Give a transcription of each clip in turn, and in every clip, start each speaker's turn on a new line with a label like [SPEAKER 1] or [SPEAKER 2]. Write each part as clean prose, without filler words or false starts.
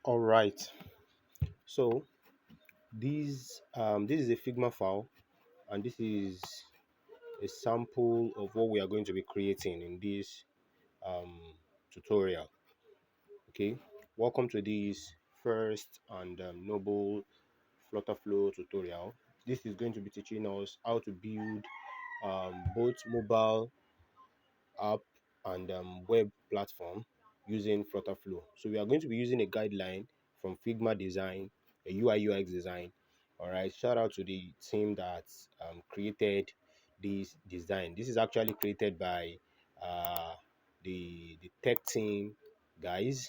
[SPEAKER 1] All right. So this is a Figma file, and this is a sample of what we are going to be creating in this um, tutorial. Okay. Welcome to this first and noble FlutterFlow tutorial. This is going to be teaching us how to build both mobile app and web platform using FlutterFlow. So we are going to be using a guideline from Figma Design, a UI UX design. All right, shout out to the team that created this design. This is actually created by uh, the tech team guys.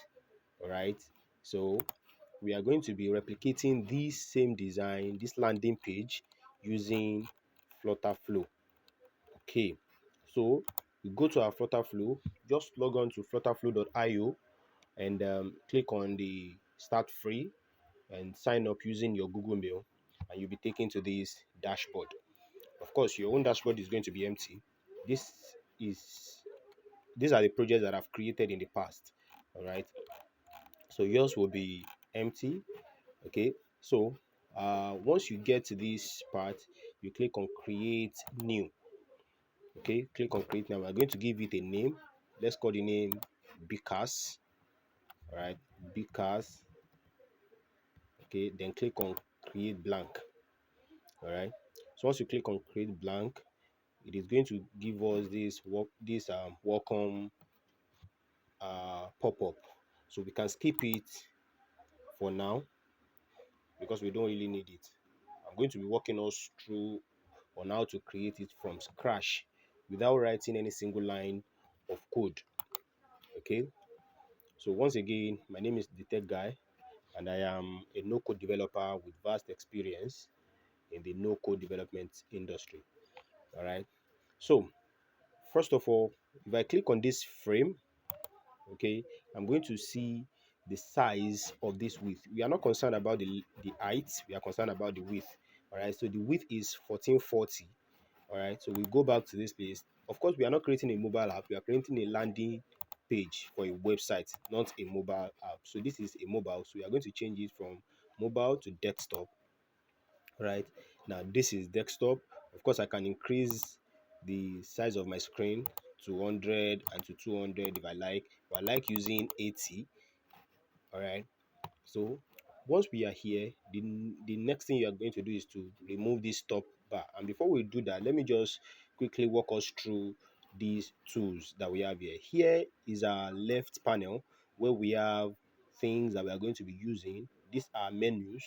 [SPEAKER 1] All right, so we are going to be replicating this same design, this landing page using FlutterFlow. Okay, so we go to our FlutterFlow, just log on to flutterflow.io and click on the start free and sign up using your Google Mail, and you'll be taken to this dashboard. Of course, your own dashboard is going to be empty. This is these are the projects that I've created in the past. All right, so yours will be empty. Okay, so once you get to this part, you click on create new. Okay, click on create now. We're going to give it a name. Let's call the name Bcas. All right, Bcas. Okay, then click on create blank. All right, so once you click on create blank, it is going to give us this welcome pop-up. So we can skip it for now because we don't really need it. I'm going to be walking us through on how to create it from scratch without writing any single line of code. Okay, so once again, my name is the tech guy, and I am a no-code developer with vast experience in the no-code development industry. All right. So first of all, if I click on this frame, okay, I'm going to see the size of this width. We are not concerned about the height. We are concerned about the width. All right. So the width is 1440. All right, so we go back to this place. Of course, we are not creating a mobile app. We are creating a landing page for a website, not a mobile app. So this is a mobile. So we are going to change it from mobile to desktop. Right now, this is desktop. Of course, I can increase the size of my screen to 100 and to 200 if I like. But I like using 80. All right. So once we are here, the next thing you are going to do is to remove this top bar. And before we do that, let me just quickly walk us through these tools that we have here. Here is our left panel where we have things that we are going to be using. These are menus.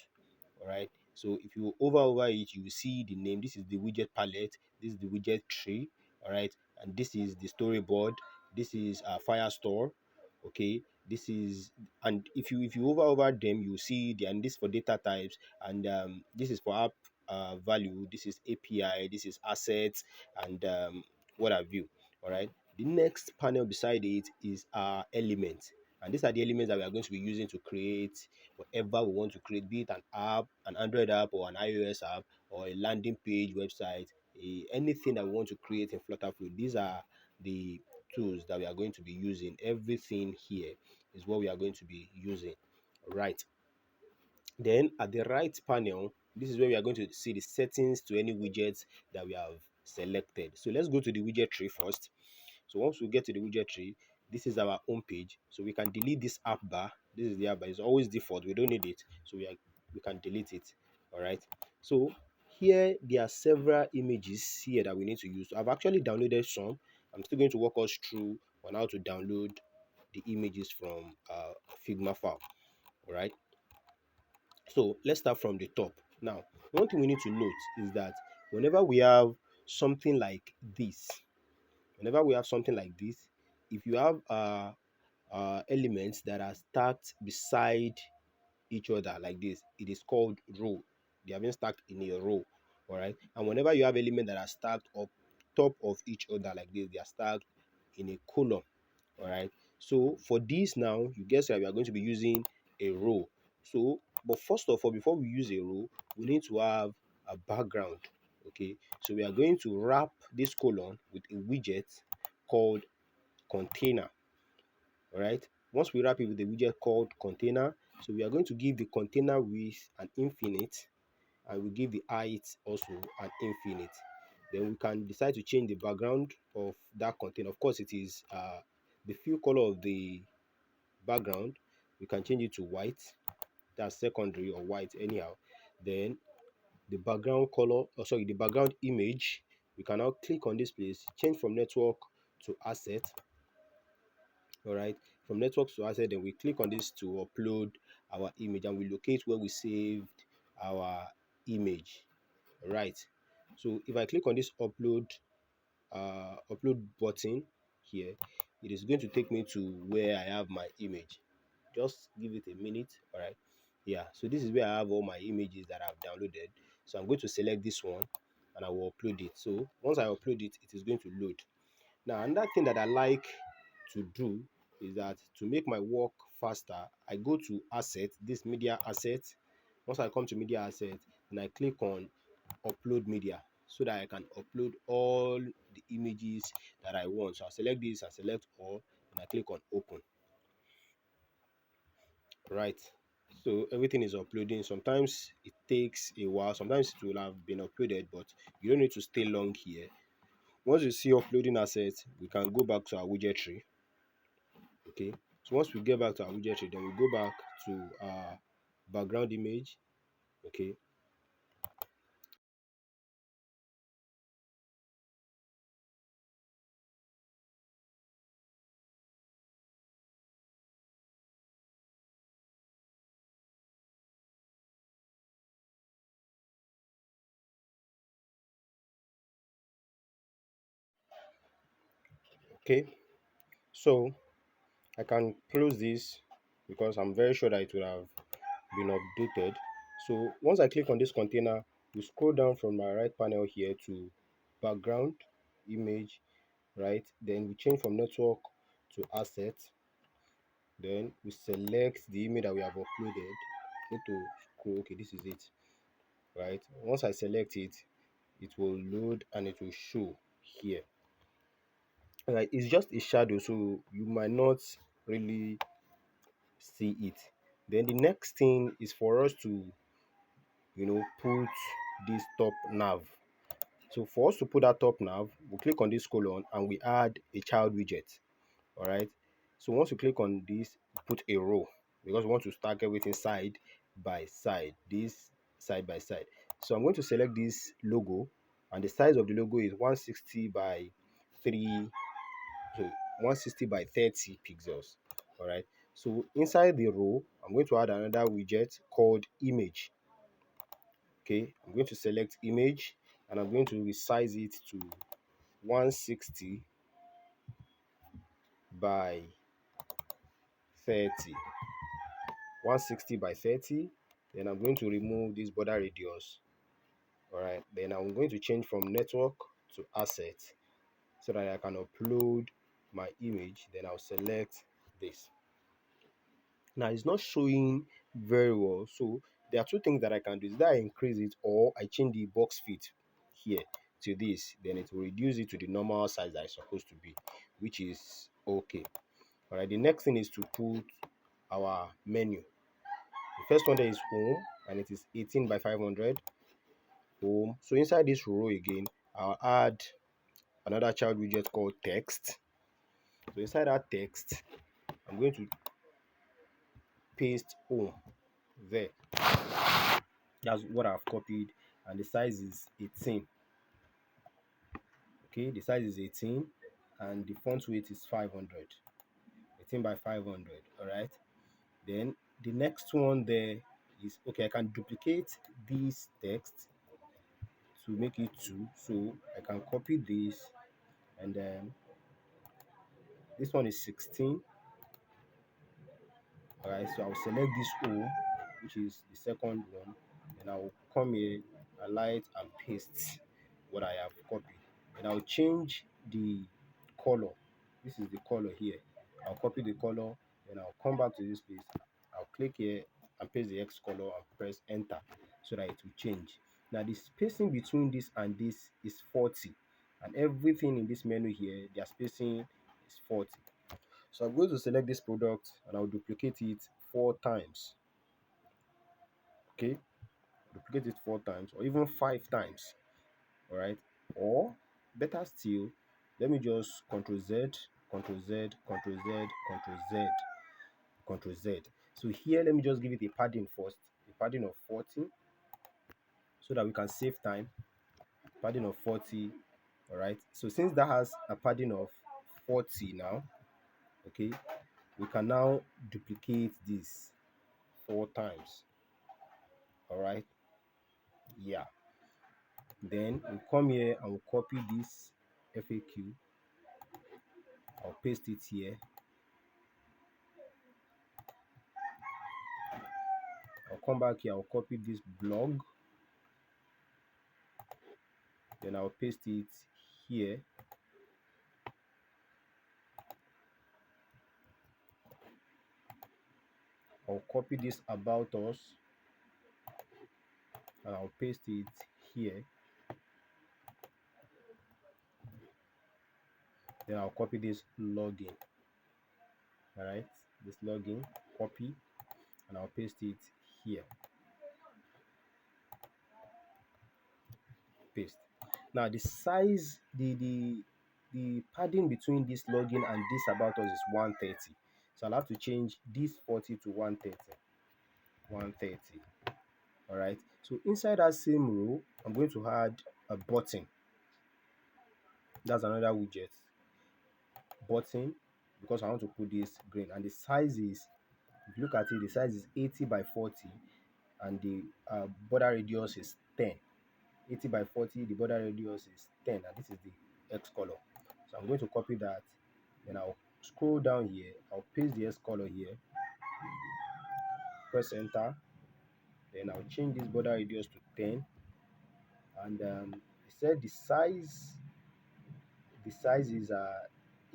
[SPEAKER 1] All right. So if you over it, you will see the name. This is the widget palette. This is the widget tree. All right. And this is the storyboard. This is Firestore. Okay. This is, and if you over them, you see the, and this for data types, and this is for app value. This is API. This is assets, and what have you. All right. The next panel beside it is elements, and these are the elements that we are going to be using to create whatever we want to create, be it an app, an Android app, or an iOS app, or a landing page website, anything that we want to create in FlutterFlow. These are the tools that we are going to be using. Everything here is what we are going to be using. Right. Then at the right panel, this is where we are going to see the settings to any widgets that we have selected. So let's go to the widget tree first. So once we get to the widget tree, this is our home page. So we can delete this app bar. This is the app bar. It's always default. We don't need it. So we can delete it. All right. So here there are several images here that we need to use. So I've actually downloaded some. I'm still going to walk us through on how to download the images from Figma file. All right. So let's start from the top. Now, one thing we need to note is that whenever we have something like this, whenever we have something like this, if you have elements that are stacked beside each other like this, it is called row. They have been stacked in a row. All right. And whenever you have elements that are stacked up top of each other like this, they are stacked in a column. All right. So for this now, you guess that we are going to be using a row. So, but first of all, before we use a row, we need to have a background. Okay. So we are going to wrap this column with a widget called container. All right. Once we wrap it with a widget called container, So we are going to give the container width an infinite, and we give the height also an infinite. Then we can decide to change the background of that container. Of course, it is the fill color of the background. We can change it to white. That's secondary or white anyhow. Then the background color, the background image. We can now click on this place, change from network to asset. All right, from network to asset, then we click on this to upload our image, and we locate where we saved our image. All right, so if I click on this upload button here, it is going to take me to where I have my image. Just give it a minute. All right, yeah, so this is where I have all my images that I've downloaded. So I'm going to select this one, and I will upload it. So once I upload it, it is going to load. Now, another thing that I like to do is that to make my work faster, I go to asset, this media asset. Once I come to media asset, and I click on upload media, so that I can upload all the images that I want. So I'll select this, I select all, and I click on open. Right. So everything is uploading. Sometimes it takes a while. Sometimes it will have been uploaded, but you don't need to stay long here. Once you see uploading assets, we can go back to our widget tree. Okay, so once we get back to our widget tree, then we go back to our background image. Okay, okay, so I can close this because I'm very sure that it will have been updated. So once I click on this container, we scroll down from my right panel here to background image, right? Then we change from network to asset. Then we select the image that we have uploaded. Need to scroll. Okay, this is it, right? Once I select it, it will load and it will show here. Right, it's just a shadow, so you might not really see it. Then the next thing is for us to, put this top nav. So for us to put that top nav, we click on this colon and we add a child widget. All right. So once you click on this, put a row because we want to stack everything side by side, this side by side. So I'm going to select this logo, and the size of the logo is 160 by 3, so 160 by 30 pixels. All right. So inside the row, I'm going to add another widget called image. Okay, I'm going to select image, and I'm going to resize it to 160 by 30. 160 by 30. Then I'm going to remove this border radius. All right, then I'm going to change from network to asset so that I can upload my image. Then I'll select this. Now it's not showing very well, so there are two things that I can do: is that I increase it or I change the box fit here to this. Then it will reduce it to the normal size that it's supposed to be, which is okay. All right, the next thing is to put our menu. The first one there is home, and it is 18 by 500 home. So inside this row again, I'll add another child widget called text. So inside that text, I'm going to paste home there. That's what I've copied, and the size is 18. Okay, the size is 18, and the font weight is 500. 18 by 500. All right. Then the next one there is okay. I can duplicate this text to make it two, so I can copy this, and then this one is 16. All right, so I'll select this O, which is the second one, and I'll come here, highlight and paste what I have copied, and I'll change the color. This is the color here. I'll copy the color, and I'll come back to this place. I'll click here and paste the X color and press enter so that it will change. Now the spacing between this and this is 40, and everything in this menu here, their spacing is 40. So I'm going to select this product and I'll duplicate it 4 times. Okay, duplicate it 4 times or even 5 times. All right, or better still, let me just Control Z, Control Z, Control Z, Control Z, Control Z. So here, let me just give it a padding first, a padding of 40, so that we can save time. Padding of 40. All right, so since that has a padding of 40 now, okay, we can now duplicate this 4 times. All right, yeah, then we come here and we copy this FAQ. I'll paste it here. I'll come back here, I'll copy this blog, then I'll paste it here. I'll copy this about us and I'll paste it here. Then I'll copy this login. All right, this login, copy, and I'll paste it here. Paste. Now the size, the padding between this login and this about us is 130. So I'll have to change this 40 to 130. 130. All right. So inside that same row, I'm going to add a button. That's another widget. Button, because I want to put this green, and the size is, if you look at it, the size is 80 by 40, and the border radius is 10. 80 by 40, the border radius is 10, and this is the X color. So I'm going to copy that, then I'll scroll down here, I'll paste the X color here, press enter, then I'll change this border radius to 10, and it said the size is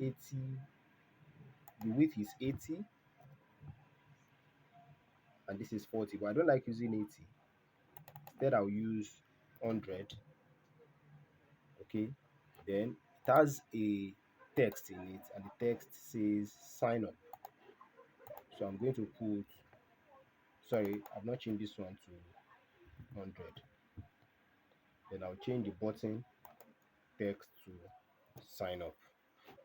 [SPEAKER 1] 80, the width is 80, and this is 40, but I don't like using 80. Instead I'll use 100. Okay, then it has a text in it, and the text says sign up. So I'm going to put, sorry, I've not changed this one to 100. Then I'll change the button text to sign up.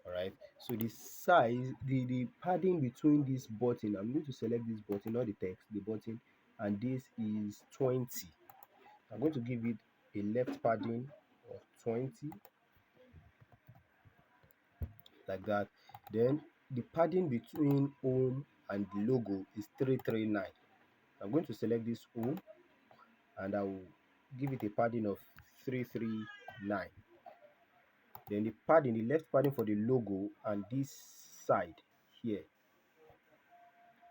[SPEAKER 1] All right, so the size, the padding between this button, I'm going to select this button, not the text, the button, and this is 20. I'm going to give it a left padding of 20, like that. Then the padding between home and the logo is 339. I'm going to select this home and I will give it a padding of 339. Then the padding, the left padding for the logo and this side here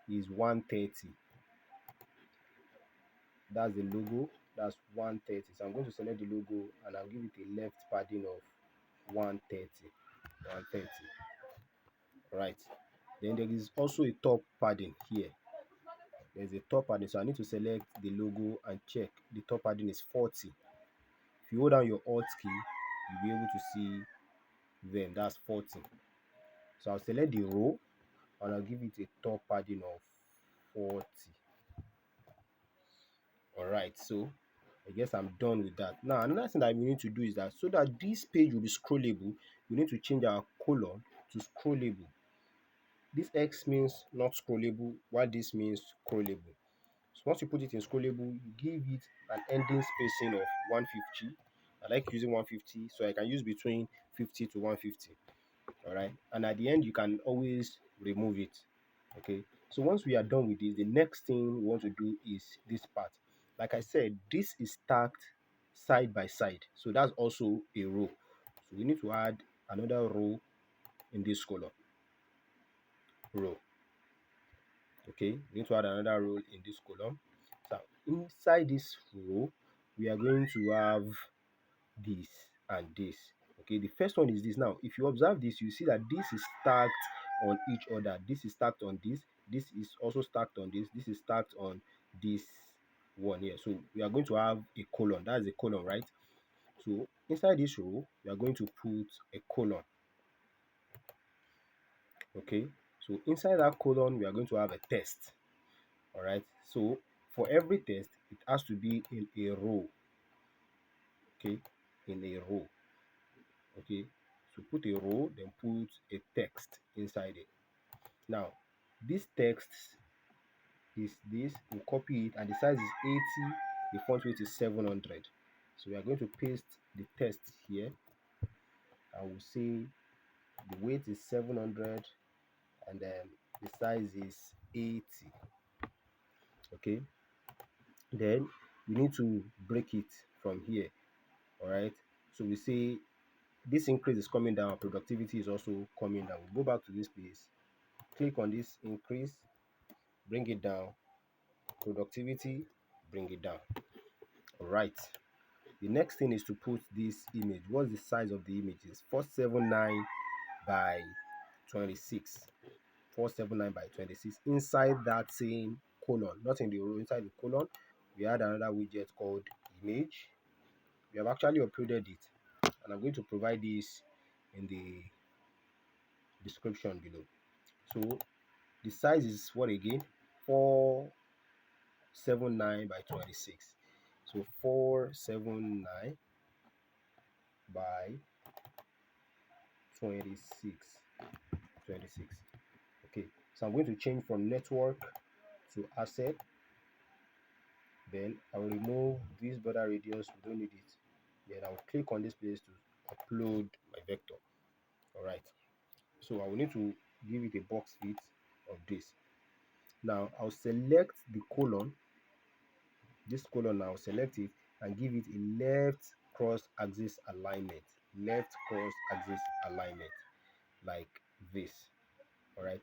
[SPEAKER 1] is 130. That's the logo, that's 130. So I'm going to select the logo and I'll give it a left padding of 130. 130. Right. Then there is also a top padding here. There's a top padding, so I need to select the logo and check. The top padding is 40. If you hold down your Alt key, you'll be able to see them. That's 40. So I'll select the row and I'll give it a top padding of 40. All right, so I guess I'm done with that. Now, another thing that we need to do is that so that this page will be scrollable, we need to change our colon to scrollable. This X means not scrollable, while this means scrollable. So once you put it in scrollable, you give it an ending spacing of 150. I like using 150, so I can use between 50 to 150. All right, and at the end you can always remove it. Okay, so once we are done with this, the next thing we want to do is this part. Like I said, this is stacked side by side, so that's also a row. So we need to add another row in this column. Row. Okay, we need to add another row in this column. So inside this row, we are going to have this and this. Okay, the first one is this. Now if you observe this, you see that this is stacked on each other. This is stacked on this is also stacked on this is stacked on this one here. So we are going to have a colon. That's a colon, right? So inside this row, we are going to put a colon. Okay, so inside that colon we are going to have a test. All right, so for every test, it has to be in a row. Okay, in a row. Okay, so put a row, then put a text inside it. Now, this text is this, we copy it, and the size is 80, the font weight is 700. So we are going to paste the text here, and we'll say the weight is 700, and then the size is 80. Okay, then we need to break it from here. All right, so we say this increase is coming down, productivity is also coming down. We'll go back to this place, click on this increase, bring it down, productivity, bring it down. All right, the next thing is to put this image. What's the size of the image? Is 479 by 26. 479 by 26. Inside that same colon, not in the row, inside the colon, we add another widget called image. We have actually uploaded it, and I'm going to provide this in the description below. So the size is what again? 479 by 26. So 479 by 26. 26. Okay, so I'm going to change from network to asset. Then I'll remove this border radius, we don't need it. Then I'll click on this place to upload my vector. All right, so I will need to give it a box fit of this. Now I'll select the colon, this colon. Now select it and give it a left cross axis alignment, left cross axis alignment, like this. All right,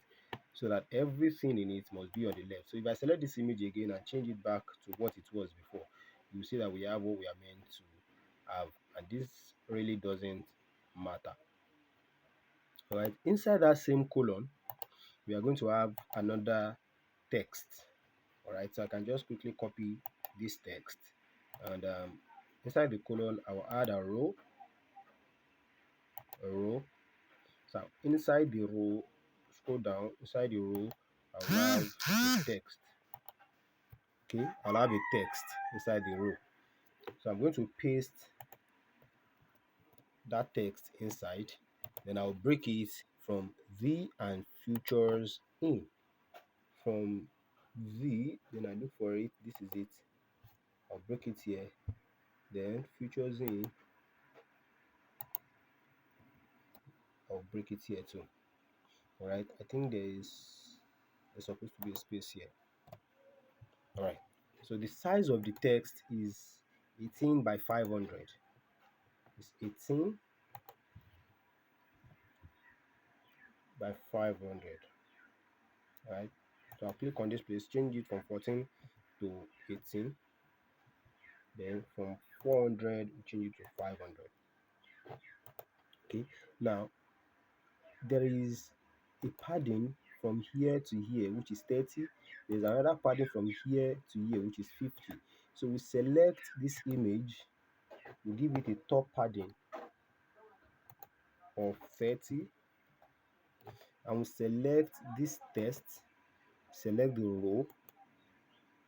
[SPEAKER 1] so that everything in it must be on the left. So if I select this image again and change it back to what it was before, you see that we have what we are meant to have, and this really doesn't matter. All right, inside that same colon, we are going to have another text. All right, so I can just quickly copy this text, and inside the colon I will add a row. So inside the row, scroll down, inside the row I will have a text. Okay, I'll have a text inside the row. So I'm going to paste that text inside. Then I'll break it from the and futures in. From the, then I look for it. This is it. I'll break it here. Then futures in, I'll break it here too. All right. I think there's supposed to be a space here. All right. So the size of the text is 18 by 500. It's 18 by 500. All right, so I'll click on this place, change it from 14 to 18, then from 400 change it to 500. Okay, now there is a padding from here to here, which is 30. There's another padding from here to here, which is 50. So we select this image, we give it a top padding of 30, and we select this text, select the row.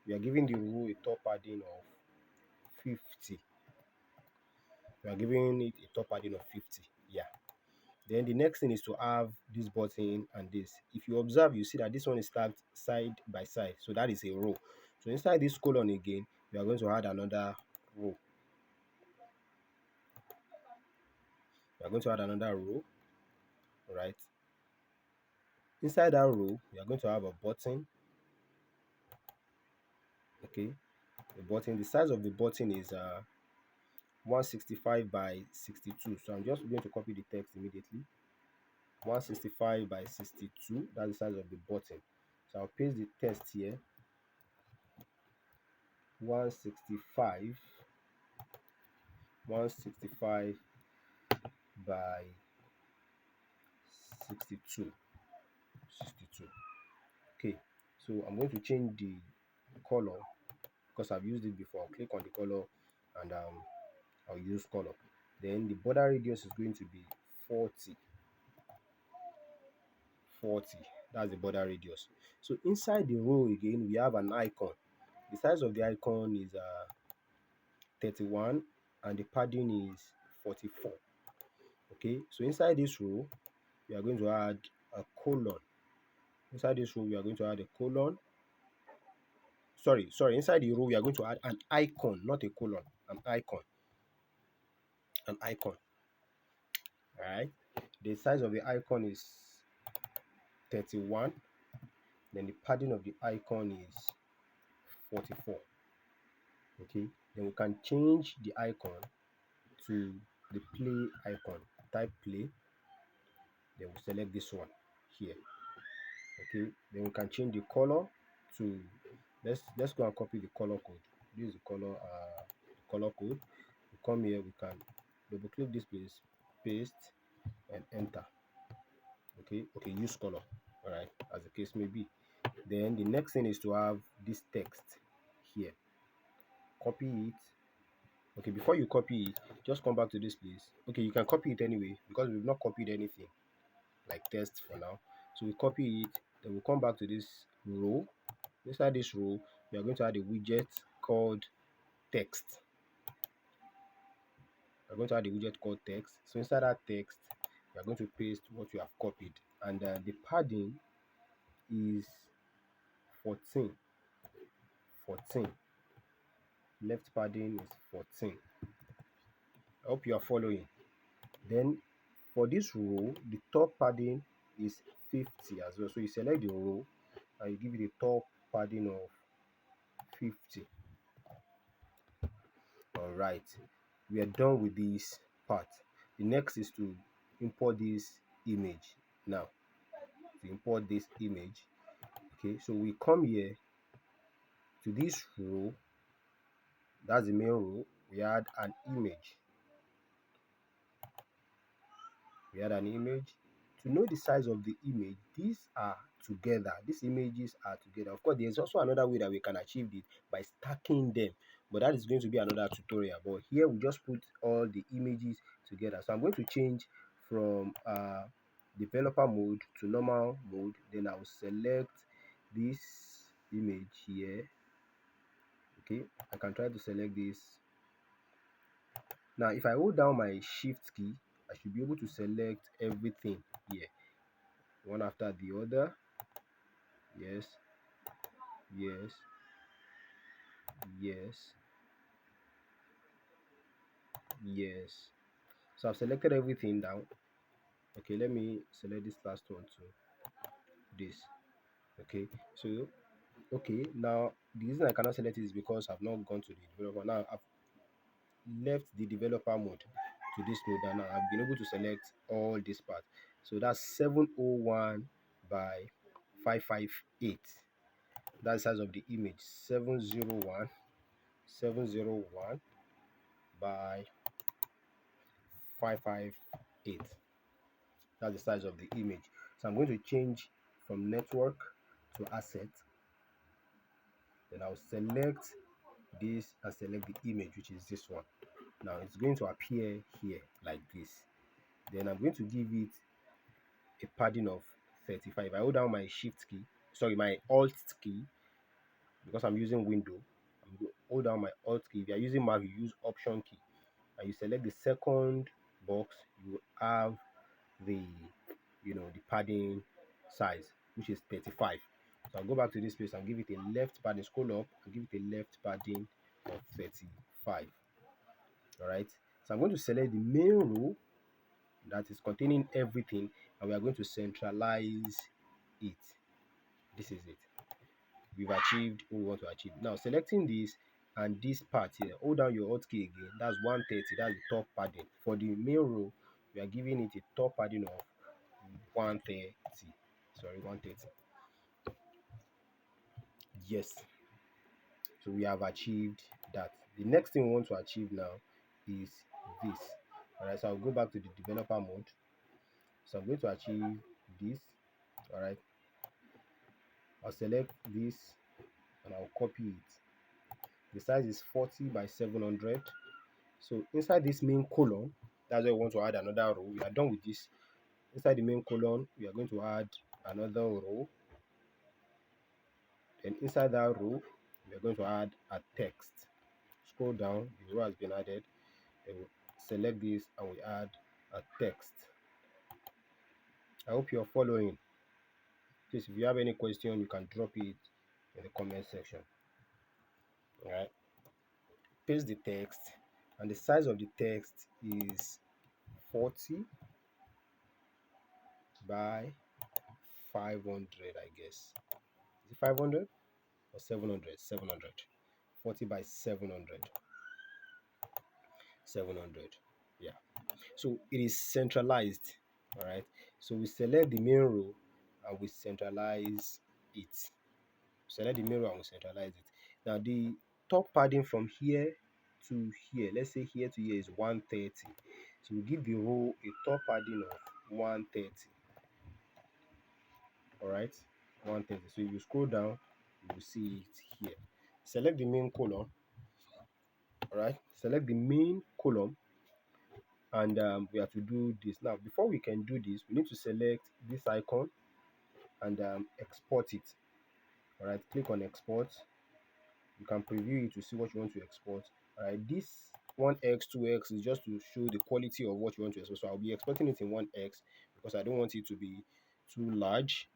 [SPEAKER 1] We are giving the row a top padding of 50. We are giving it a top padding of 50. Yeah. Then the next thing is to have this button and this. If you observe, you see that this one is tagged side by side. So that is a row. So inside this colon again, we are going to add another row. We are going to add another row. All right. Inside that row, we are going to have a button. Okay. The button. The size of the button is 165 by 62. So I'm just going to copy the text immediately. 165 by 62. That's the size of the button. So I'll paste the text here. 165 by 62. Okay, so I'm going to change the color because I've used it before. I'll click on the color and I'll use color. Then the border radius is going to be 40. That's the border radius. So inside the row again, we have an icon. The size of the icon is 31 and the padding is 44. Okay, so inside this row we are going to add a colon. Inside this row we are going to add a colon. Sorry, inside the row we are going to add an icon, not a colon, an icon. An icon. All right, the size of the icon is 31, then the padding of the icon is 44. Okay, then we can change the icon to the play icon. Type play, then we select this one here. Okay, then we can change the color to, let's go and copy the color code. This is the color code. We come here, we can double click this place, paste and enter. Okay, use color. All right, as the case may be. Then the next thing is to have this text here. Copy it. Okay, before you copy it, just come back to this place. Okay, you can copy it anyway because we've not copied anything like text for now. So we copy it, then we'll come back to this row. Inside this row, we are going to add a widget called text. We're going to add a widget called text. So inside that text, we are going to paste what you have copied, and the padding is 14. 14. Left padding is 14. I hope you are following. Then for this row, the top padding is 50 as well. So you select the row and you give it a top padding of 50. All right, we are done with this part. The next is to import this image. Now, to import this image, okay, so we come here to this row. That's the main row. We add an image. We add an image. To know the size of the image, these are together. These images are together. Of course, there's also another way that we can achieve it by stacking them, but that is going to be another tutorial. But here we just put all the images together. So I'm going to change from developer mode to normal mode. Then I'll select this image here. Okay, I can try to select this. Now if I hold down my shift key, I should be able to select everything here, one after the other. Yes, yes, yes, yes. So I've selected everything down. Okay, let me select this last one too. This. Okay, so okay, now the reason I cannot select it is because I've not gone to the developer. Now I've left the developer mode to this mode, and now I've been able to select all this part. So that's 701 by 558. That's the size of the image. 701 by 558. That's the size of the image. So I'm going to change from network to asset. Then I'll select this and select the image, which is this one. Now it's going to appear here like this. Then I'm going to give it a padding of 35. I hold down my shift key, sorry, my alt key, because I'm using window. Hold down my alt key. If you are using Mac, you use option key, and you select the second box. You have the the padding size, which is 35. So I'll go back to this place and give it a left padding, scroll up and give it a left padding of 35. All right, so I'm going to select the main row that is containing everything, and we are going to centralize it. This is it. We've achieved what we want to achieve. Now selecting this and this part here, hold down your alt key again. That's 130. That's the top padding. For the main row, we are giving it a top padding of 130. Sorry, 130. Yes, so we have achieved that. The next thing we want to achieve now is this. All right, so I'll go back to the developer mode. So I'm going to achieve this. All right, I'll select this and I'll copy it. The size is 40 by 700. So inside this main column, that's where we want to add another row. We are done with this. Inside the main column, we are going to add another row. Then inside that row, we we are going to add a text. Scroll down, the row has been added. Then we select this and we add a text. I hope you're following. Please, if you have any question, you can drop it in the comment section. All right. Paste the text, and the size of the text is 40 by 500, I guess. Is it 500 or 700? 700. 40 by 700. 700. Yeah. So it is centralized. All right. So we select the main row and we centralize it. Select the main row and we centralize it. Now the top padding from here to here, let's say here to here is 130. So we give the row a top padding of 130. All right, 130. So if you scroll down, you will see it here. Select the main column. All right, select the main column, and we have to do this. Now before we can do this, we need to select this icon and export it. All right, click on export. You can preview it to see what you want to export. All right, this 1x 2x is just to show the quality of what you want to export. So I'll be exporting it in 1x because I don't want it to be too large.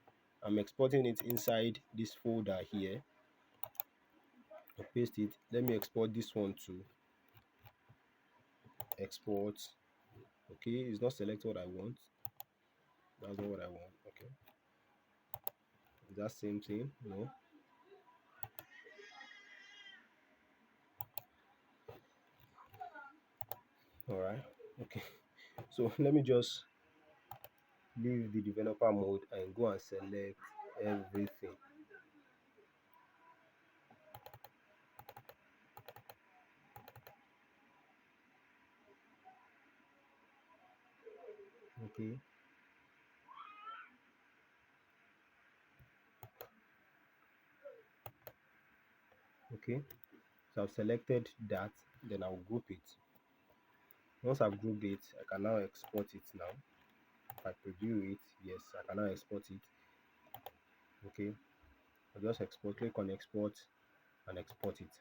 [SPEAKER 1] I'm exporting it inside this folder here. I paste it. Let me export this one to export. Okay, it's not select what I want. That's not what I want. Okay, is that same thing? No. All right. Okay. So let me just leave the developer mode and go and select everything. Okay. Okay. So I've selected that, then I'll group it. Once I've grouped it, I can now export it now. If I preview it, yes, I can now export it. Okay. I'll just export, click on export and export it.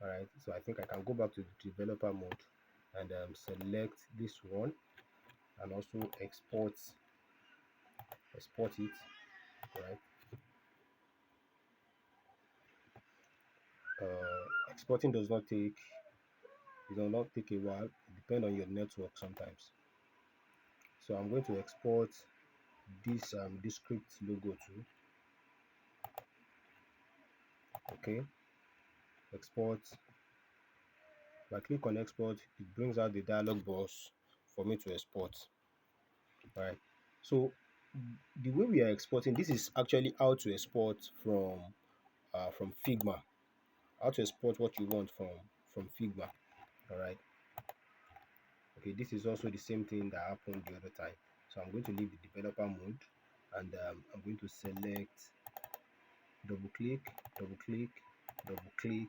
[SPEAKER 1] All right. So I think I can go back to the developer mode and select this one and also export it. All right. Exporting does not take a while. It depends on your network sometimes. So I'm going to export this script logo too. Okay, export. If I click on export, it brings out the dialog box for me to export. All right. So the way we are exporting, this is actually how to export from Figma. How to export what you want from Figma. All right. Okay, this is also the same thing that happened the other time. So I'm going to leave the developer mode, and I'm going to select, double click, double click, double click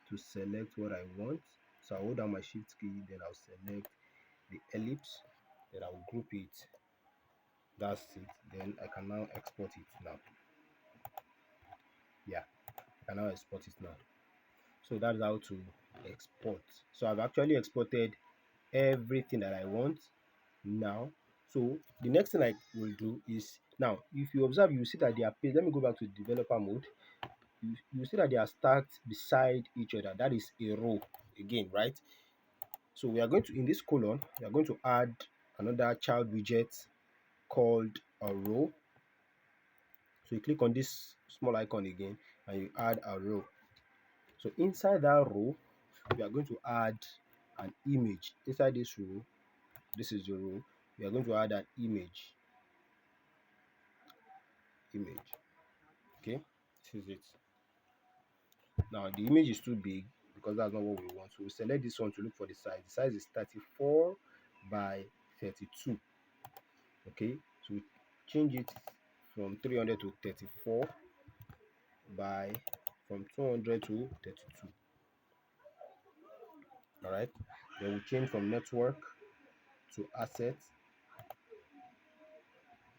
[SPEAKER 1] to select what I want. So I'll hold down my shift key, then I'll select the ellipse, then I'll group it. That's it. Then I can now export it now. Yeah, I can now export it now. So that's how to export. So I've actually exported everything that I want now. So the next thing I will do is, now if you observe, you see that they are paged. Let me go back to developer mode. You see that they are stacked beside each other. That is a row again, right? So we are going to, in this column, we are going to add another child widget called a row. So you click on this small icon again and you add a row. So inside that row, we are going to add an image. Inside this row, this is the row, we are going to add an image. Okay, this is it. Now the image is too big because that's not what we want. So we select this one to look for the size. The size is 34 by 32. Okay, so we change it from 300 to 34 by from 200 to 32. All right, then we change from network to asset,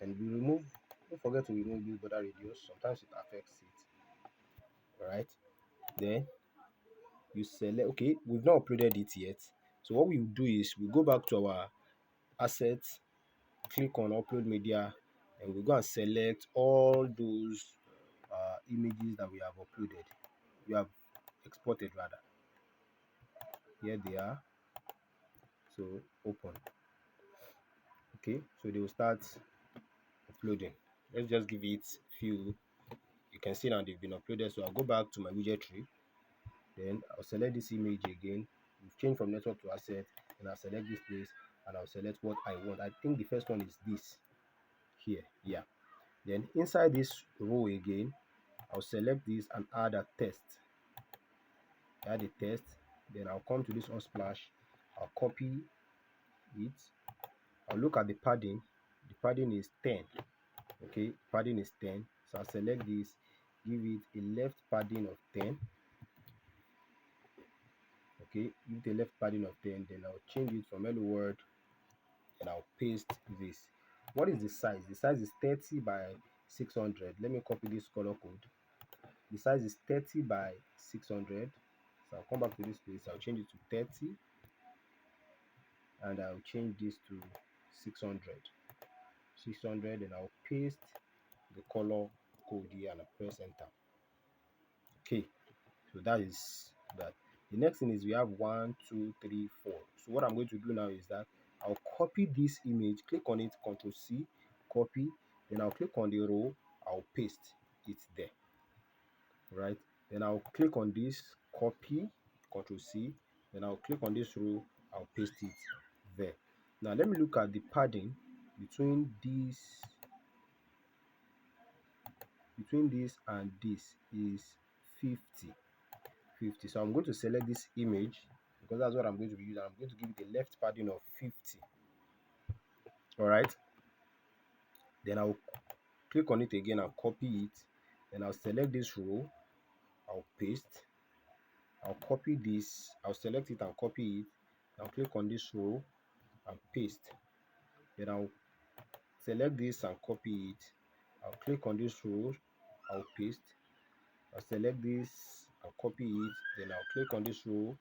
[SPEAKER 1] and we remove Don't forget to remove this border radius. Sometimes it affects it. All right. Then you select. Okay, we've not uploaded it yet. So what we will do is we go back to our assets, click on upload media, and we go and select all those images that we have uploaded. We have exported rather. Here they are. So open. Okay, so they will start uploading. Let's just give it few. You can see now they've been uploaded. So I'll go back to my widget tree. Then I'll select this image again. We've changed from network to asset, and I'll select this place and I'll select what I want. I think the first one is this here. Yeah. Then inside this row again, I'll select this and add a text. Add a text. Then I'll come to this on splash. I'll copy it. I'll look at the padding. The padding is 10. Okay, padding is 10. So I'll select this, give it a left padding of 10. Okay, give it a left padding of 10. Then I'll change it from hello world and I'll paste this. What is the size? The size is 30 by 600. Let me copy this color code. The size is 30 by 600. So I'll come back to this place. I'll change it to 30 and I'll change this to 600. 600 and I'll paste the color code here and I'll press enter. Okay, so that is that. The next thing is we have 1, 2, 3, 4. So what I'm going to do now is that I'll copy this image, click on it, Ctrl C, copy, then I'll click on the row, I'll paste it there. Right, then I'll click on this, copy, Ctrl C, then I'll click on this row, I'll paste it there. Now let me look at the padding between this and this is 50. So I'm going to select this image because that's what I'm going to be using. I'm going to give it a left padding of 50. All right, then I'll click on it again and copy it. Then I'll select this row, I'll paste, I'll copy this, I'll select it and copy it. I'll click on this row and paste. Then I'll select this and copy it. I'll click on this row, I'll paste. I'll select this and copy it. Then I'll click on this row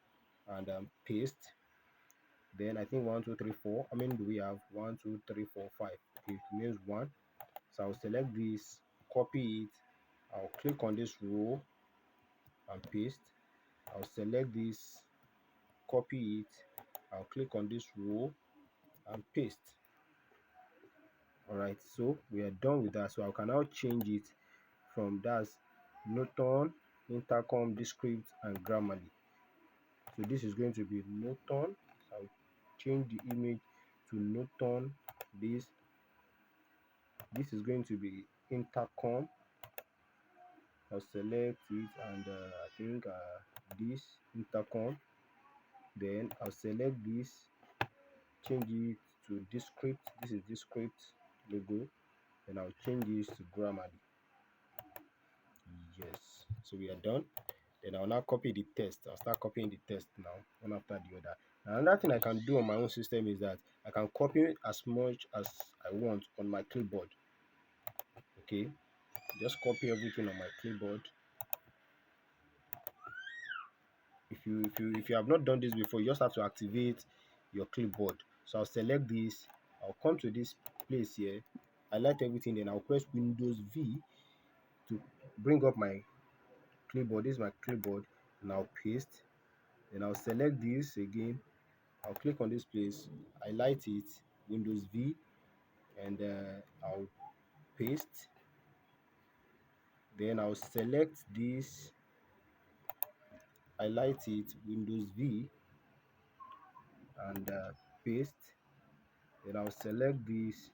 [SPEAKER 1] and paste. Then I think 1, 2, 3, 4. How many do we have? 1, 2, 3, 4, 5. Okay, it remains 1. So I'll select this, copy it. I'll click on this row and paste. I'll select this, copy it. I'll click on this row and paste. Alright, so we are done with that. So I can now change it from that's Noton, Intercom, Descript, and Grammarly. So this is going to be Noton. So I'll change the image to Noton. This is going to be Intercom. I'll select it and I think this Intercom. Then I'll select this, change it to Descript. This is Descript logo. Then I'll change this to Grammarly. Yes, so we are done. Then I'll now copy the text. I'll start copying the text now, one after the other. Another thing I can do on my own system is that I can copy as much as I want on my clipboard. Okay, just copy everything on my clipboard. If you have not done this before, you just have to activate your clipboard. So I'll select this. I'll come to this place here, highlight everything, then I'll press Windows V to bring up my clipboard. This is my clipboard, and I'll paste. Then I'll select this again. I'll click on this place, highlight it, Windows V, and I'll paste. Then I'll select this, highlight it, Windows V, and paste. Then I'll select this,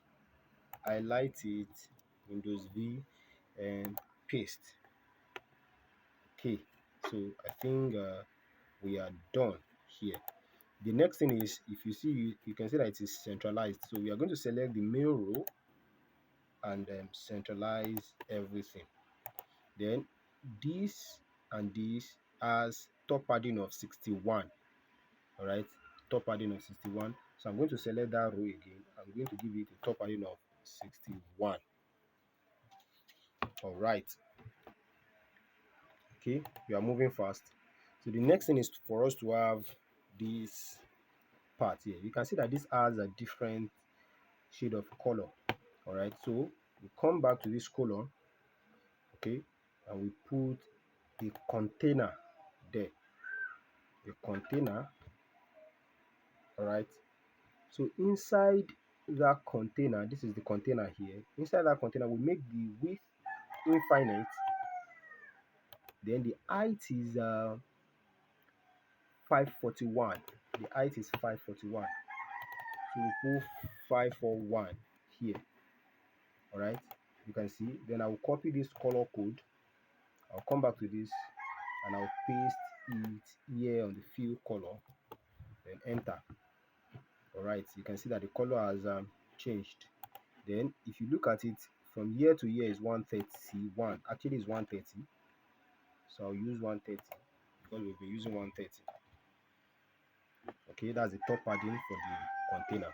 [SPEAKER 1] highlight it, Windows V, and paste. Okay, so I think we are done here. The next thing is, if you see, you can see that it is centralized. So we are going to select the main row and centralize everything. Then this and this has top padding of 61. All right, top padding of 61. So I'm going to select that row again. I'm going to give it a top padding of 61. All right. Okay, we are moving fast. So the next thing is for us to have this part here. You can see that this has a different shade of color. All right, so we come back to this color, okay, and we put a container there. A container. All right, so inside that container, this is the container here. Inside that container, we make the width infinite. Then the height is 541. The height is 541. So we put 541 here. All right, you can see. Then I will copy this color code. I'll come back to this and I'll paste it here on the fill color. Then enter. All right, you can see that the color has changed. Then if you look at it, from year to year is 131. Actually, it's 130. So I'll use 130 because we've been using 130. Okay, that's the top padding for the container.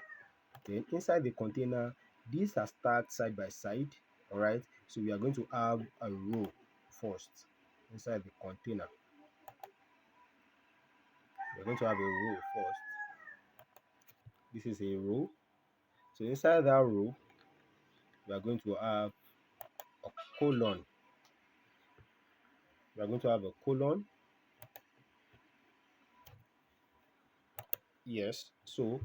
[SPEAKER 1] Then inside the container, these are stacked side by side. All right, so we are going to have a row first inside the container. We're going to have a row first. This is a row. So inside that row, we are going to have a colon. We are going to have a colon. Yes. So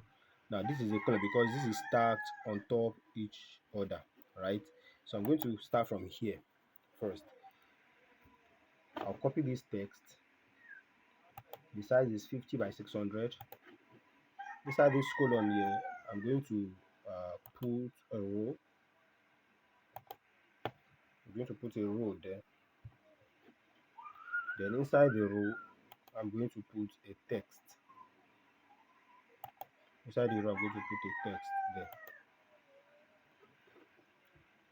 [SPEAKER 1] now this is a colon because this is stacked on top each other, right? So I'm going to start from here first. I'll copy this text. The size is 50 by 600. Inside this colon here, I'm going to put a row. I'm going to put a row there. Then inside the row, I'm going to put a text. Inside the row, I'm going to put a text there.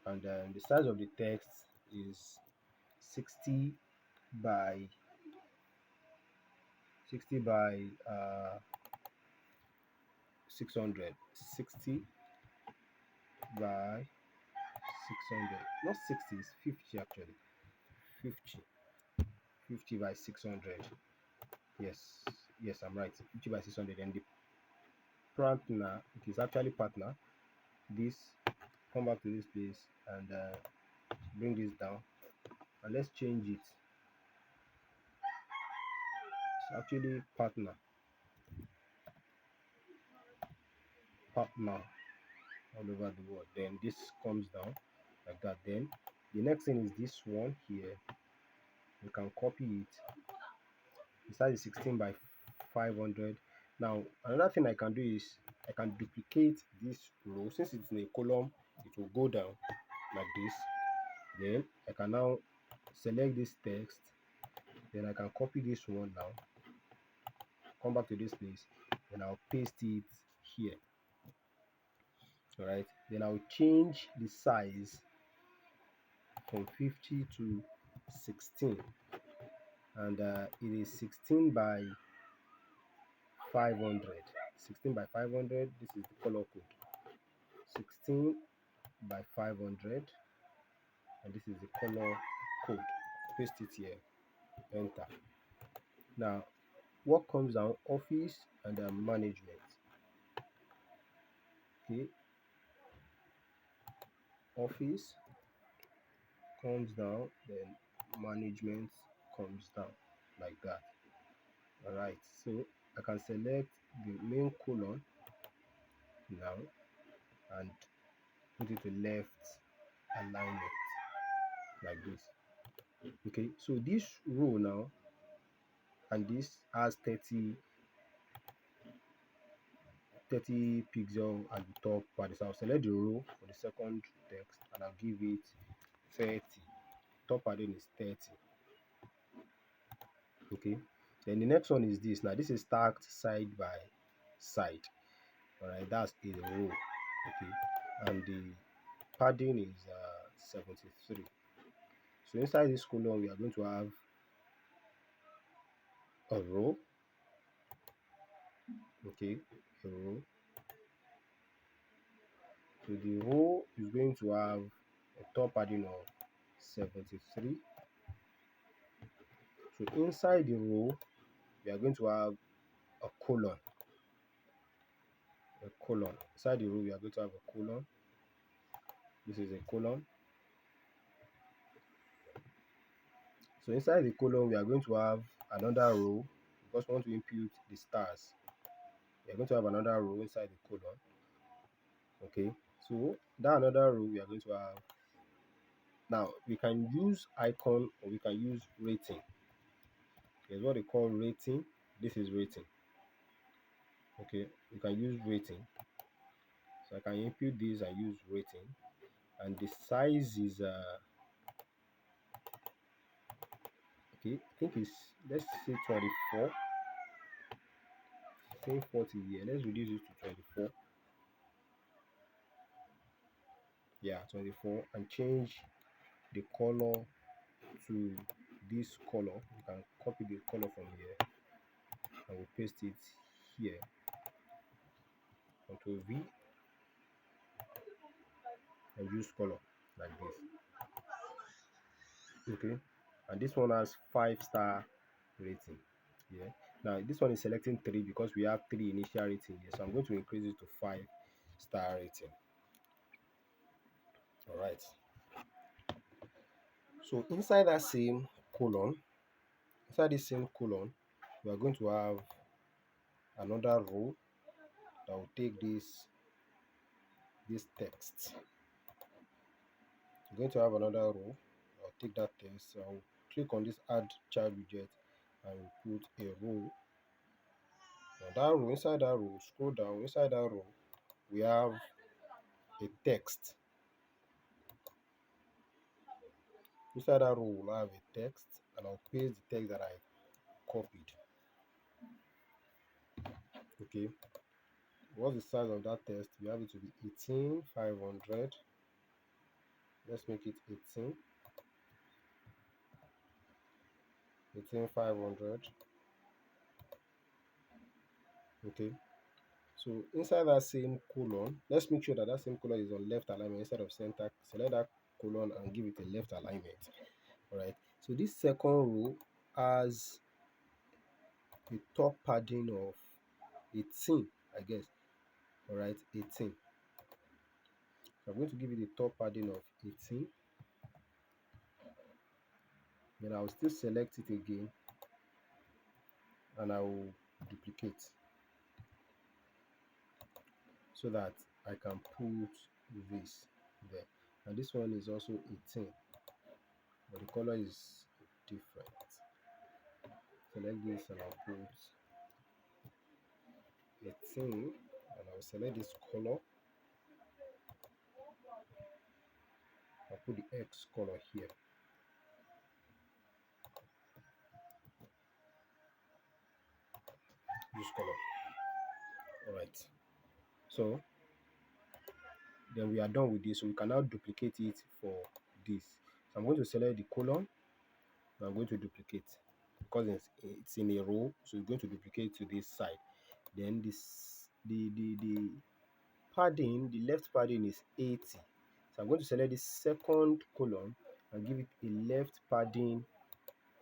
[SPEAKER 1] And then the size of the text is 60 by 600. 60 by 600. Not 60, it's 50 actually. 50. 50 by 600. Yes, yes, I'm right. 50 by 600. And the partner, it is actually partner. This, come back to this place and bring this down. And let's change it. It's actually partner. Partner all over the world. Then this comes down like that. Then the next thing is this one here. You can copy it. The size is 16 by 500. Now another thing I can do is I can duplicate this row. Since it's in a column, it will go down like this. Then I can now select this text. Then I can copy this one now. Come back to this place. Then I'll paste it here. All right. Then I'll change the size from 50 to 16, and it is 16 by 500. 16 by 500. This is the color code. 16 by 500, and this is the color code. Paste it here. Enter. Now, what comes down? Office and management. Okay. Office comes down, then management comes down like that. All right. So I can select the main colon now and put it to left alignment like this. Okay, so this row now and this has 30 pixel at the top part. So I'll select the row for the second text and I'll give it 30. Top padding is 30. Okay, then the next one is this. Now this is stacked side by side. All right, that's a row. Okay, and the padding is 73. So inside this column we are going to have a row. Okay, a row. So the row is going to have a top padding of 73. So inside the row, we are going to have a colon. A colon. Inside the row, we are going to have a colon. This is a colon. So inside the colon, we are going to have another row because we want to impute the stars. We are going to have another row inside the colon. Okay, so that another row we are going to have. Now we can use icon or we can use rating. There's what they call rating. This is rating. Okay, you can use rating. So I can impute this and use rating, and the size is okay. I think it's, let's say 24. Say 40 here. Let's reduce it to 24. Yeah, 24, and change the color to this color. You can copy the color from here and we'll paste it here. Control V and use color like this. Okay, and this one has 5-star rating. Yeah, now this one is selecting 3 because we have 3 initial rating here, so I'm going to increase it to 5-star rating. All right, so inside that same colon, inside this same colon, we are going to have another row that will take this text. I'm going to have another row. I'll take that text. I'll click on this add child widget and we'll put a row. Now that row, inside that row, scroll down. Inside that row, we have a text. Inside that row, we'll have a text, and I'll paste the text that I copied. Okay. What's the size of that text? We have it to be 18,500. Let's make it 18,500. Okay. So inside that same colon, let's make sure that that same colon is on left alignment instead of center. Select that colon and give it a left alignment. All right. So this second row has a top padding of 18, I guess. All right, 18. So I'm going to give it a top padding of 18. Then I'll still select it again and I will duplicate so that I can put this there. And this one is also 18, but the color is different. Select this and I'll put 18, and I'll select this color. I'll put the X color here. This color. All right. So then we are done with this. So we can now duplicate it for this. So I'm going to select the column. And I'm going to duplicate because it's in a row. So we're going to duplicate to this side. Then this the padding, the left padding is 80. So I'm going to select the second column and give it a left padding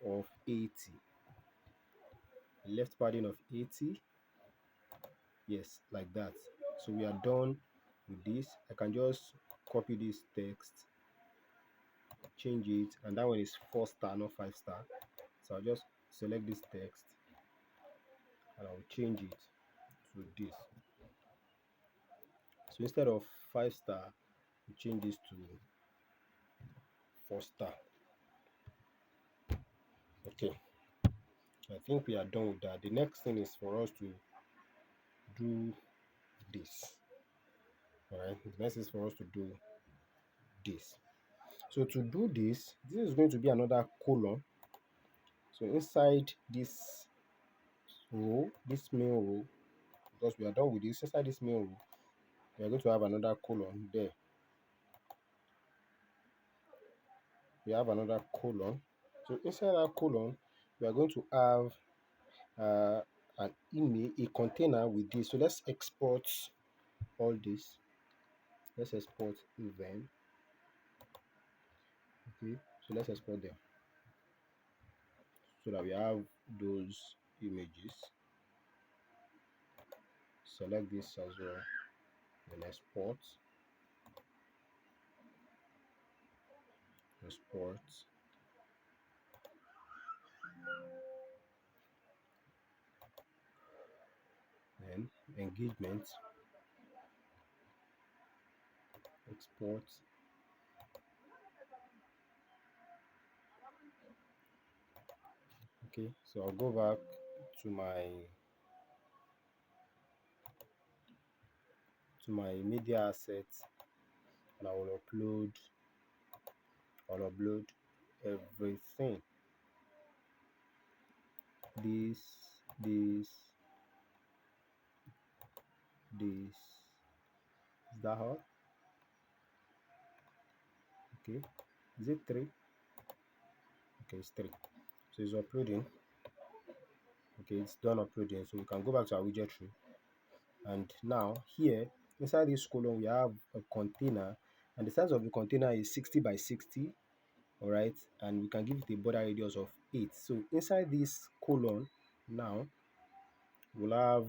[SPEAKER 1] of 80. Left padding of 80. Yes, like that. So we are done with this. I can just copy this text, change it, and that one is 4-star, not 5-star. So I'll just select this text and I'll change it to this. So instead of 5-star, we change this to 4-star. Okay, I think we are done with that. The next thing is for us to do this. All right, the next is for us to do this. So to do this is going to be another column. So inside this row, this main row, because we are done with this, inside this main row, we are going to have another column there. We have another column. So inside that column, we are going to have an image, a container with this. So let's export all this. Let's export event. Okay, So let's export them so that we have those images. Select this as well, then export, then engagement, export. Okay, so I'll go back to my media assets, and I'll upload everything. This, this, this. Is that all? Okay. Is it three? Okay, it's three. So it's uploading. Okay, it's done uploading. So we can go back to our widget tree. And now here inside this column we have a container, and the size of the container is 60 by 60. All right, and we can give it a border radius of 8. So inside this column now we'll have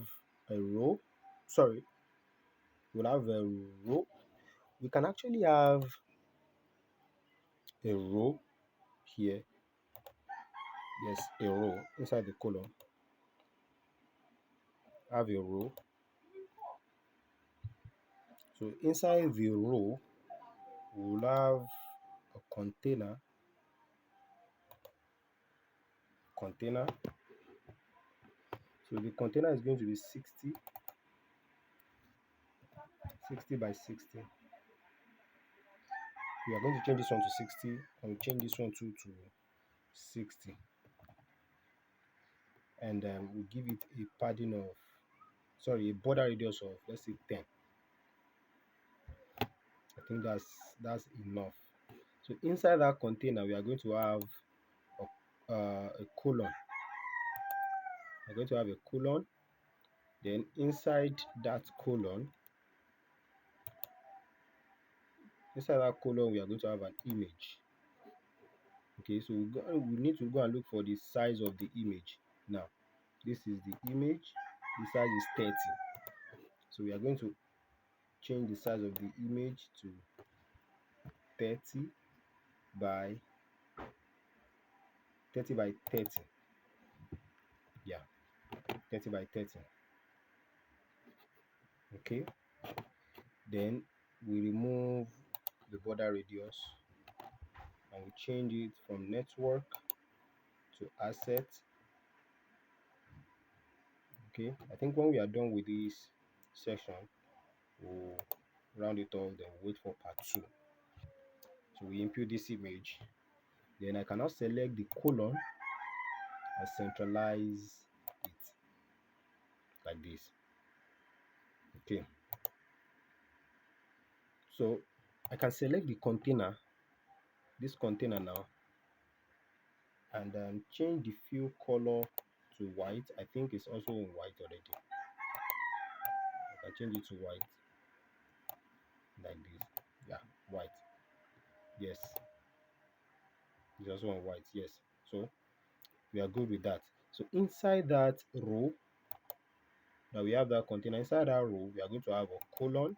[SPEAKER 1] a row. Sorry, we'll have a row. We can actually have a row here. Yes, a row inside the column. Have a row. So inside the row we'll have a container. So the container is going to be 60 by 60. We are going to change this one to 60, and we change this one to 60, and we give it a padding of, sorry, a border radius of, let's say, 10. I think that's enough. So inside that container we are going to have a colon. We're going to have a colon. Then inside that colon we are going to have an image. Okay, so we need to go and look for the size of the image. Now this is the image. The size is 30. So we are going to change the size of the image to 30 by 30. Yeah, 30 by 30. Okay, then we remove the border radius and we change it from network to asset. Okay, I think when we are done with this section we'll round it off, then wait for part 2. So we input this image, then I can now select the colon and centralize it like this. Okay, so I can select the container, this container now, and change the fill color to white. I think it's also in white already. I can change it to white like this. Yeah, white. Yes, it's also on white. Yes, so we are good with that. So inside that row, now we have that container. Inside that row we are going to have a colon.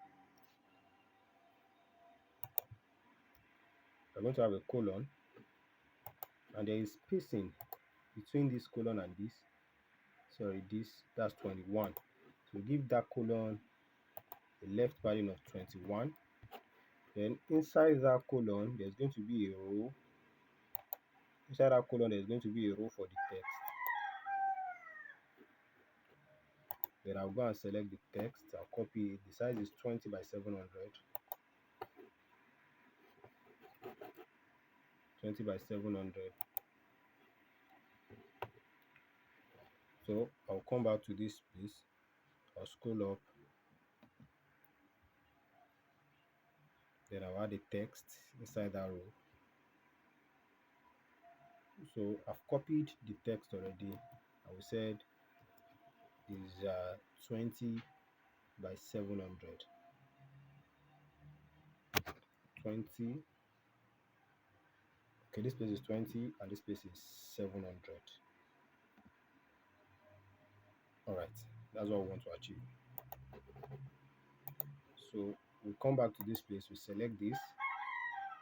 [SPEAKER 1] We're going to have a colon, and there is spacing between this colon and this. Sorry, that's 21. So give that colon a left padding of 21. Then inside that colon there's going to be a row. Inside that colon there's going to be a row for the text. Then I'll go and select the text. I'll copy it. The size is 20 by 700. 20 by 700. So I'll come back to this place. I'll scroll up. Then I'll add a text inside that row. So I've copied the text already. I will said is 20 by 700. 20 Okay, this place is 20 and this place is 700. All right, that's what we want to achieve. So we come back to this place, we select this,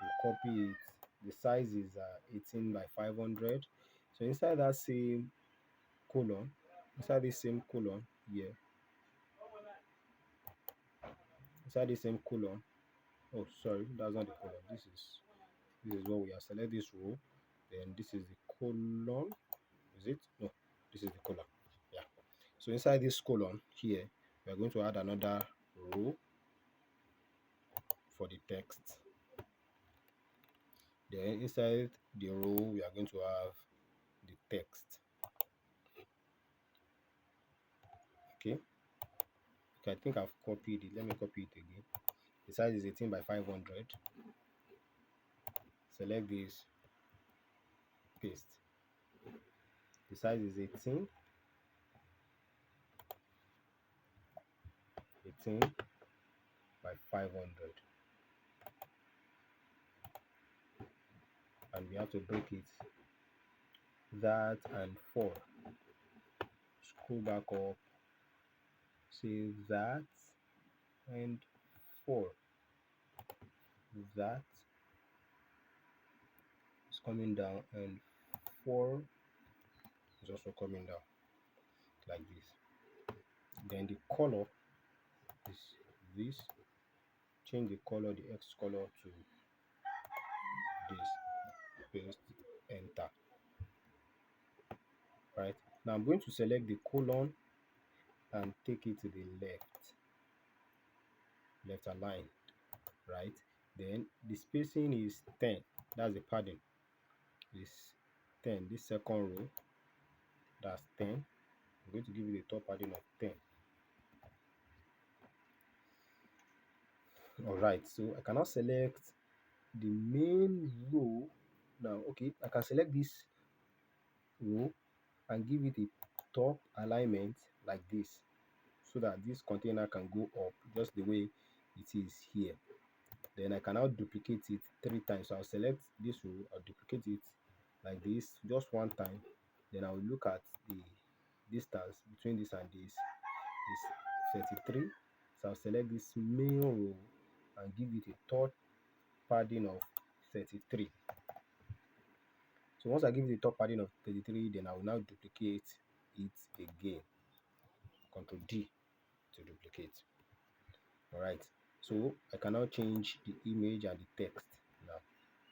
[SPEAKER 1] we copy it. The size is 18 by 500. So inside that same column, inside this same column here, inside the same column, oh sorry, that's not the column. This is what we are. Select this row, then this is the column. Is it? No, this is the column. Yeah. So inside this column here, we are going to add another row for the text. Then inside the row, we are going to have the text. Okay. Okay, I think I've copied it. Let me copy it again. The size is 18 by 500. Select this, paste. The size is 18 by 500, and we have to break it that and 4. Scroll back up, say that and 4. That is coming down and 4 is also coming down like this. Then the color is this. Change the color, the X color to this. Paste, enter. Right, now I'm going to select the colon and take it to the left align. Right, then the spacing is 10. That's the padding. Is 10. This second row, that's 10. I'm going to give it a top padding of 10. All right, so I cannot select the main row now. Okay, I can select this row and give it a top alignment like this, so that this container can go up just the way it is here. Then I can now duplicate it 3 times. So I'll select this row, I'll duplicate it like this just 1 time. Then I'll look at the distance between this and this is 33. So I'll select this main row and give it a third padding of 33. So once I give it a top padding of 33, then I will now duplicate it again. Ctrl D to duplicate. All right. So I can now change the image and the text. Now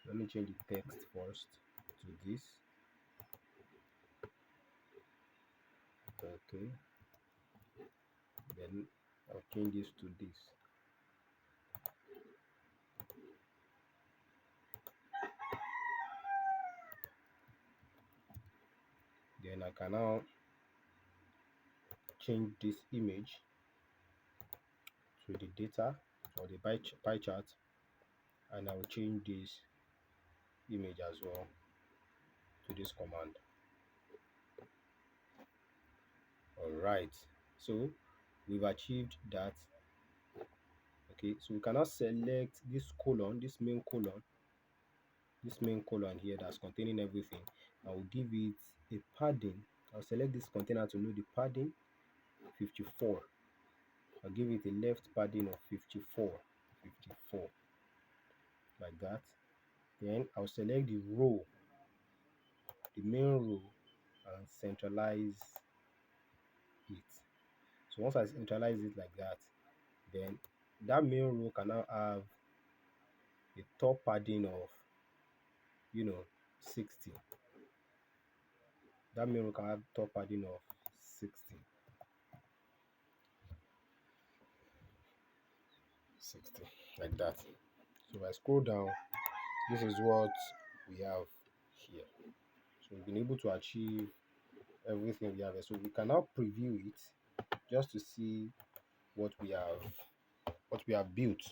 [SPEAKER 1] let me change the text first to this. Okay. Then I'll change this to this. Then I can now change this image to the data or the pie chart, and I will change this image as well to this command. All right, so we've achieved that. Okay, so we cannot select this column, this main column here that's containing everything. I will give it a padding. I'll select this container to know the padding 54. I'll give it a left padding of 54 like that. Then I'll select the row, the main row, and centralize it. So once I centralize it like that, then that main row can now have a top padding of 60. That main row can have top padding of 60. 60 like that. So if I scroll down, this is what we have here. So we've been able to achieve everything we have here. So we can now preview it just to see what we have built.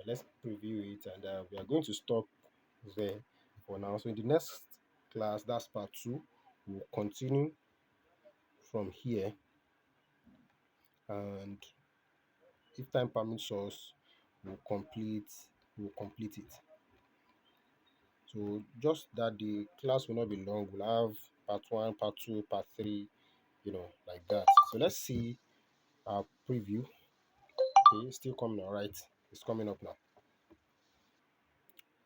[SPEAKER 1] Let's preview it, and we are going to stop there for now. So in the next class, that's part 2, we'll continue from here, and if time permits us, we'll complete it. So just that the class will not be long. We'll have part one, part two, part three, like that. So let's see our preview. Okay, it's still coming. All right, it's coming up now.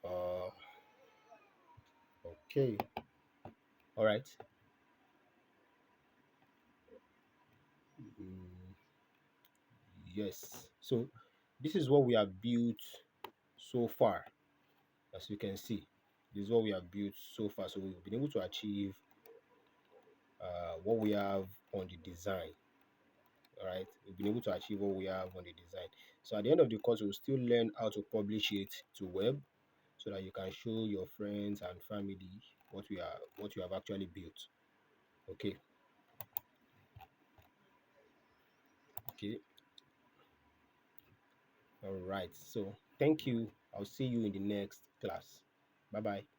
[SPEAKER 1] Uh, okay, all right. Mm, yes. So this is what we have built so far. As you can see, this is what we have built so far. So we've been able to achieve what we have on the design. All right, we've been able to achieve what we have on the design. So at the end of the course, we'll still learn how to publish it to web, so that you can show your friends and family what you have actually built. Okay. Okay. All right. So thank you. I'll see you in the next class. Bye bye.